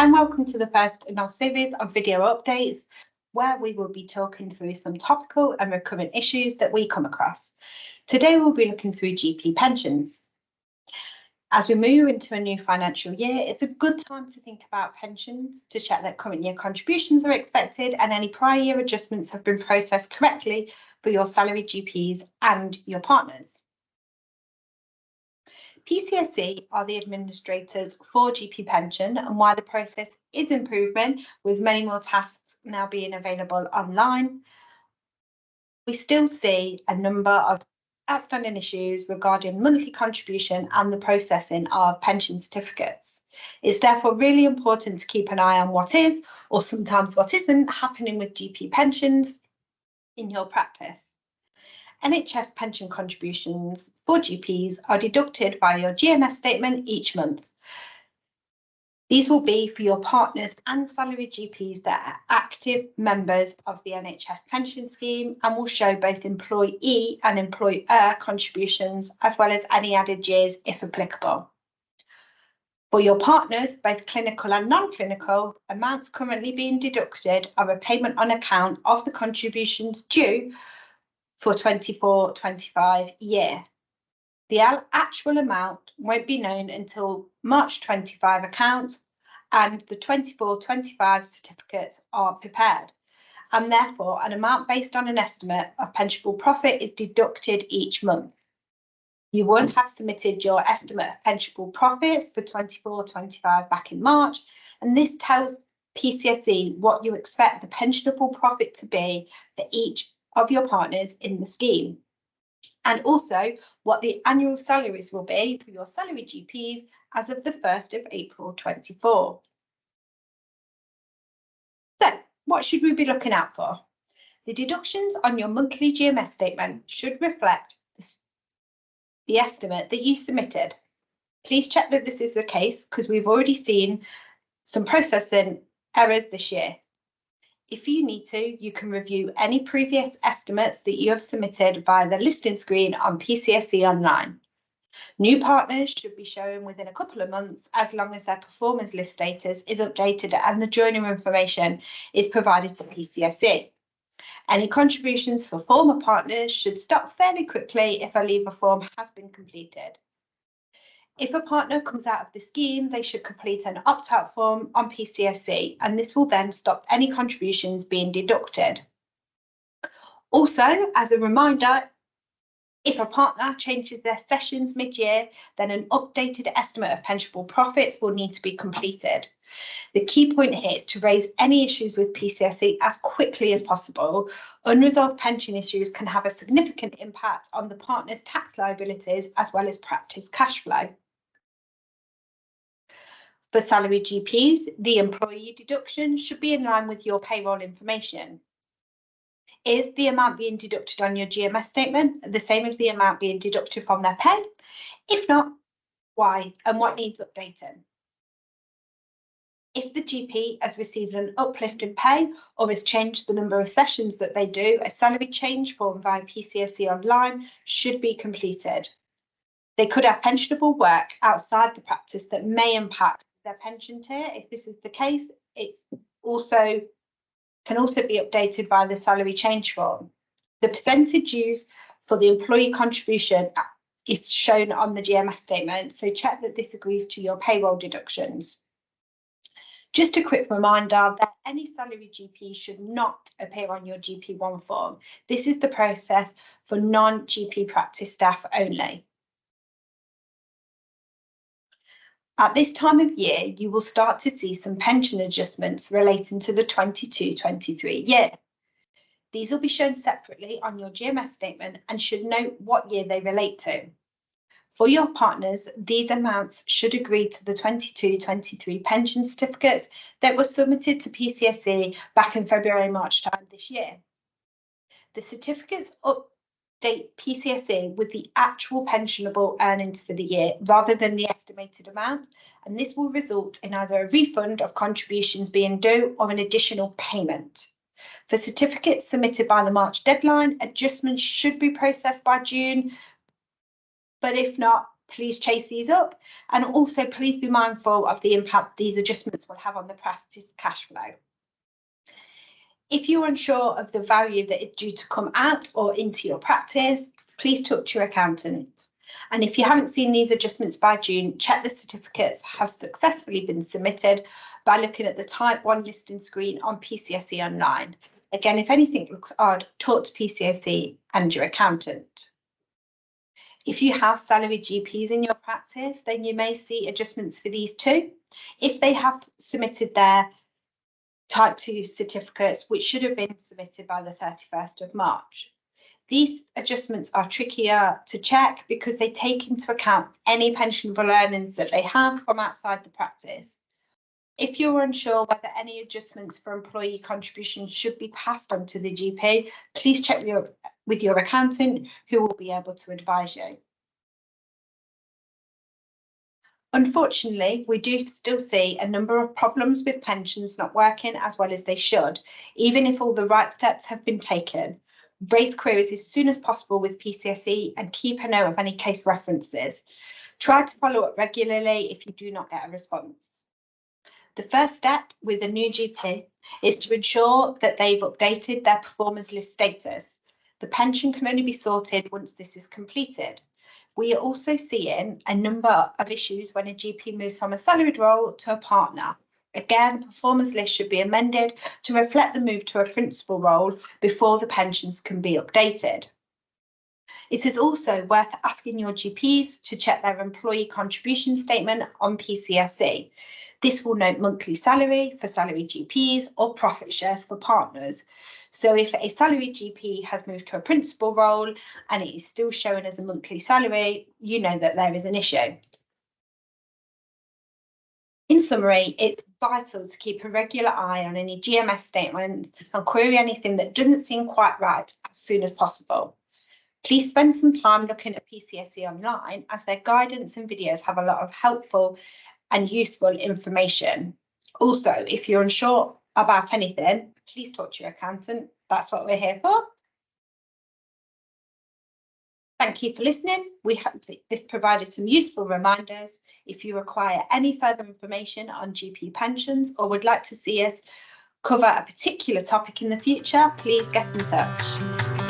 and welcome to the first in our series of video updates, where we will be talking through some topical and recurrent issues that we come across. Today we'll be looking through GP pensions. As we move into a new financial year, it's a good time to think about pensions to check that current year contributions are expected and any prior year adjustments have been processed correctly for your salaried GPs and your partners. PCSE are the administrators for GP pension, and why the process is improvement with many more tasks now being available online, we still see a number of outstanding issues regarding monthly contribution and the processing of pension certificates. It's therefore really important to keep an eye on what is, or sometimes what isn't, happening with GP pensions in your practice. NHS pension contributions for GPs are deducted by your GMS statement each month. These will be for your partners and salaried GPs that are active members of the NHS pension scheme and will show both employee and employer contributions, as well as any added years if applicable. For your partners, both clinical and non-clinical, amounts currently being deducted are a payment on account of the contributions due for 24-25 year. The actual amount won't be known until March 25 accounts and the 24-25 certificates are prepared, and therefore an amount based on an estimate of pensionable profit is deducted each month. You won't have submitted your estimate of pensionable profits for 24-25 back in March, and this tells PCSE what you expect the pensionable profit to be for each of your partners in the scheme, and also what the annual salaries will be for your salaried GPs as of the 1st of April 24. So, what should we be looking out for? The deductions on your monthly GMS statement should reflect the estimate that you submitted. Please check that this is the case, because we've already seen some processing errors this year. If you need to, you can review any previous estimates that you have submitted via the listing screen on PCSE Online. New partners should be shown within a couple of months, as long as their performance list status is updated and the joiner information is provided to PCSE. Any contributions for former partners should stop fairly quickly if a leaver form has been completed. If a partner comes out of the scheme, they should complete an opt-out form on PCSE, and this will then stop any contributions being deducted. Also, as a reminder, if a partner changes their sessions mid-year, then an updated estimate of pensionable profits will need to be completed. The key point here is to raise any issues with PCSE as quickly as possible. Unresolved pension issues can have a significant impact on the partner's tax liabilities as well as practice cash flow. For salaried GPs, the employee deduction should be in line with your payroll information. Is the amount being deducted on your GMS statement the same as the amount being deducted from their pay? If not, why and what needs updating? If the GP has received an uplift in pay or has changed the number of sessions that they do, a salary change form via PCSE Online should be completed. They could have pensionable work outside the practice that may impact their pension tier. If this is the case, it's can also be updated by the salary change form. The percentage used for the employee contribution is shown on the GMS statement, so check that this agrees to your payroll deductions. Just a quick reminder that any salaried GP should not appear on your GP1 form. This is the process for non-GP practice staff only. At this time of year, you will start to see some pension adjustments relating to the 22-23 year. These will be shown separately on your GMS statement and should note what year they relate to. For your partners, these amounts should agree to the 22-23 pension certificates that were submitted to PCSE back in February-March time this year. The certificates update PCSE with the actual pensionable earnings for the year rather than the estimated amount, and this will result in either a refund of contributions being due or an additional payment. For certificates submitted by the March deadline, adjustments should be processed by June, but if not, Please chase these up, and also please be mindful of the impact these adjustments will have on the practice cash flow. If you're unsure of the value that is due to come out or into your practice, please talk to your accountant. And if you haven't seen these adjustments by June, check the certificates have successfully been submitted by looking at the Type 1 listing screen on PCSE Online. Again, if anything looks odd, talk to PCSE and your accountant. If you have salaried GPs in your practice, then you may see adjustments for these too. If they have submitted their Type 2 certificates, which should have been submitted by the 31st of March. These adjustments are trickier to check because they take into account any pensionable earnings that they have from outside the practice. If you're unsure whether any adjustments for employee contributions should be passed on to the GP, please check with your accountant, who will be able to advise you. Unfortunately, we do still see a number of problems with pensions not working as well as they should, even if all the right steps have been taken. Raise queries as soon as possible with PCSE and keep a note of any case references. Try to follow up regularly if you do not get a response. The first step with a new GP is to ensure that they've updated their performers list status. The pension can only be sorted once this is completed. We are also seeing a number of issues when a GP moves from a salaried role to a partner. Again, the performers list should be amended to reflect the move to a principal role before the pensions can be updated. It is also worth asking your GPs to check their employee contribution statement on PCSE. This will note monthly salary for salaried GPs or profit shares for partners. So if a salaried GP has moved to a principal role and it is still showing as a monthly salary, you know that there is an issue. In summary, it's vital to keep a regular eye on any GMS statements and query anything that doesn't seem quite right as soon as possible. Please spend some time looking at PCSE Online, as their guidance and videos have a lot of helpful and useful information. Also, if you're unsure about anything, please talk to your accountant. That's what we're here for. Thank you for listening. We hope that this provided some useful reminders. If you require any further information on GP pensions or would like to see us cover a particular topic in the future, please get in touch.